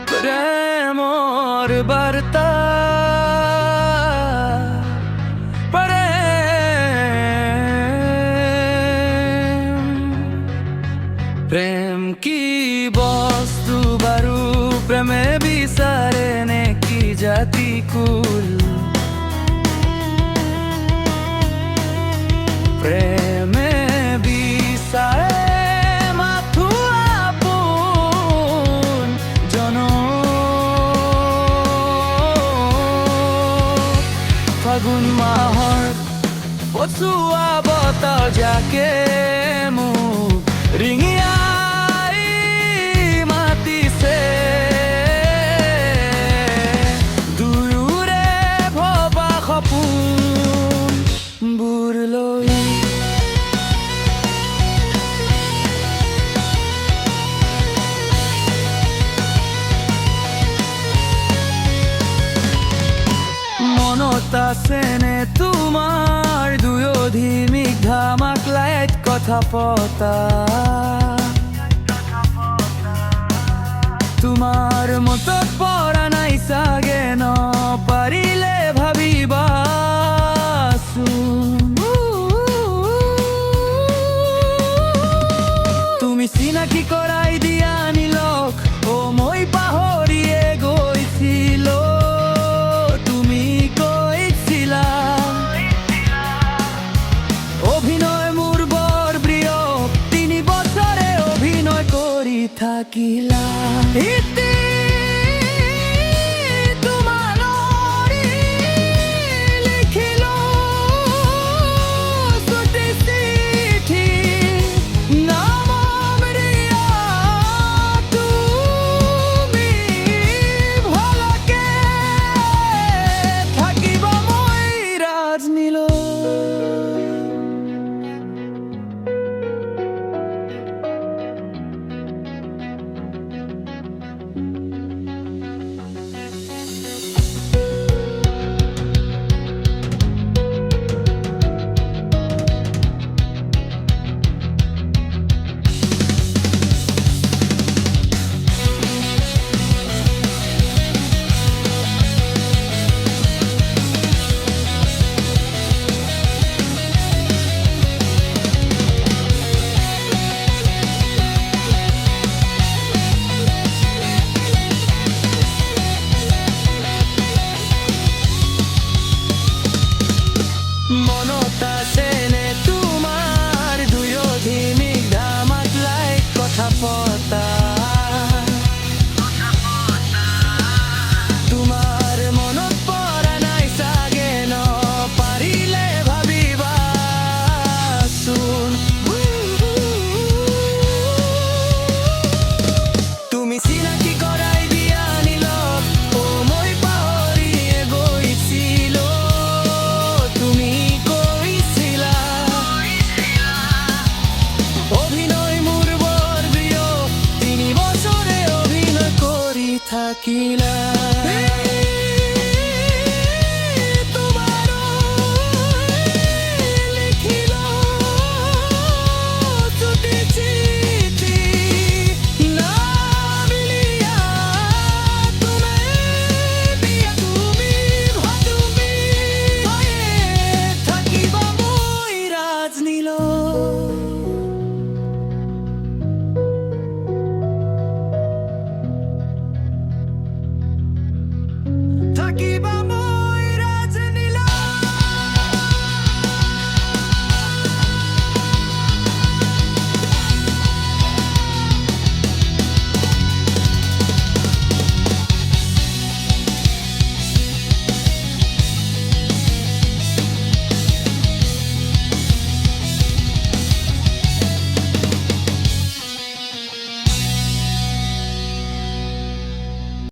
প্রেমর বার্তা প্রেম কি বস্তু বারু প্রেমে বিচারে নেকি জাতি কুল প্রেমে বিচারে মাথু আপন জন ফাগুন মাহৰ পচুৱা বতাহ যাকে মোক ৰিঙিয়াই মাতিছে দুয়োৰে ভবা সপোনবোৰ লৈ মনত আছেনে তোমাৰ দুয়ো ধামাক লাইট কথা পতা তোমাৰ মতত পৰা নাই চাগে ন পাৰিলে ভাবিবাচোন তুমি চিনাকি কৰাই দিয়া নিলক অ মই পাহৰিয়ে গৈছিলো তুমি কৈছিলা অভিনয় মোৰ বৰ প্ৰিয় 3 বছৰে অভিনয় কৰি থাকিলা মনত আছেনে তোমাৰ দুয়ো ধামাক লাইট কথা পতা তোমাৰ মনত পৰা নাই চাগে ন পাৰিলে ভাবিবাচোন তুমি চিনাকি কৰাই দিয়া নিলক অ মই পাহৰিয়ে গৈছিলো তুমি কৈছিলা অভিনয় মোৰ বৰ প্ৰিয় 3 বছৰে অভিনয় কৰি থাকিলা থাকিবা